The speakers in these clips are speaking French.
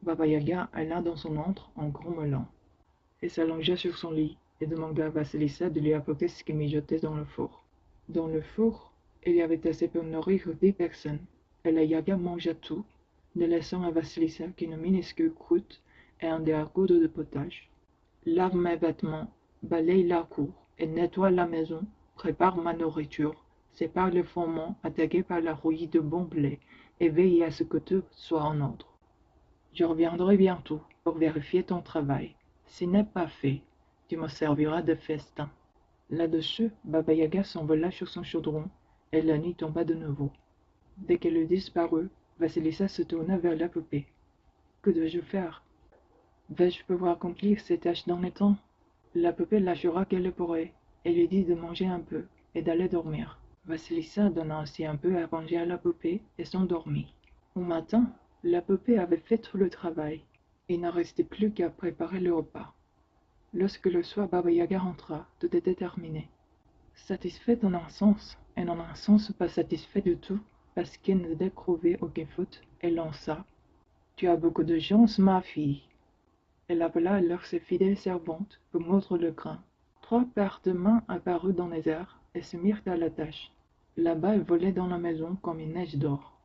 Baba Yaga alla dans son antre en grommelant. Elle s'allongea sur son lit et demanda à Vasilissa de lui apporter ce qui mijotait dans le four. Dans le four, il y avait assez pour nourrir 10 personnes, et la Yaga mangea tout, ne laissant à Vasilissa qu'une minuscule croûte et un demi de potage. Lave mes vêtements, balaye la cour et nettoie la maison, prépare ma nourriture, sépare le fourmont attaqué par la rouille de bon blé et veille à ce que tout soit en ordre. Je reviendrai bientôt pour vérifier ton travail. Si n'est pas fait, tu me serviras de festin. Là-dessus, Baba Yaga s'envola sur son chaudron, et la nuit tomba de nouveau. Dès qu'elle eut disparu, Vasilissa se tourna vers la poupée. Que dois-je faire? Vais-je pouvoir accomplir ces tâches dans le temps? La poupée l'assura qu'elle le pourrait, et lui dit de manger un peu et d'aller dormir. Vasilissa donna aussi un peu à manger à la poupée et s'endormit. Au matin, la poupée avait fait tout le travail. Il ne restait plus qu'à préparer le repas. Lorsque le soir Baba Yaga rentra, tout était terminé. Satisfaite en un sens, et en un sens pas satisfait du tout, parce qu'elle ne découvrait aucune faute, elle lança: Tu as beaucoup de chance, ma fille. Elle appela alors ses fidèles servantes pour moudre le grain. 3 paires de mains apparurent dans les airs et se mirent à la tâche. Là-bas, elle volait dans la maison comme une neige d'or.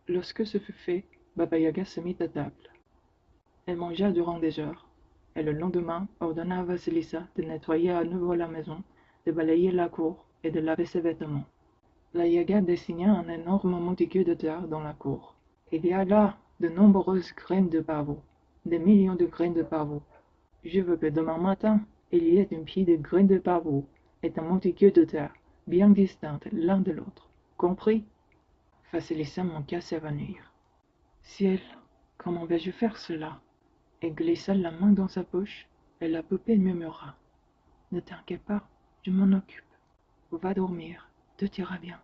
Lorsque ce fut fait, Baba Yaga se mit à table. Elle mangea durant des heures, et le lendemain ordonna à Vasilissa de nettoyer à nouveau la maison, de balayer la cour et de laver ses vêtements. La Yaga dessina un énorme monticule de terre dans la cour. Il y a là de nombreuses graines de pavot, des millions de graines de pavot. Je veux que demain matin, il y ait une pile de graines de pavot et un monticule de terre, bien distincts l'un de l'autre. Compris? Vasilissa manqua s'évanouir. Ciel, comment vais-je faire cela? Elle glissa la main dans sa poche, et la poupée murmura: Ne t'inquiète pas, je m'en occupe. Va dormir, tout ira bien.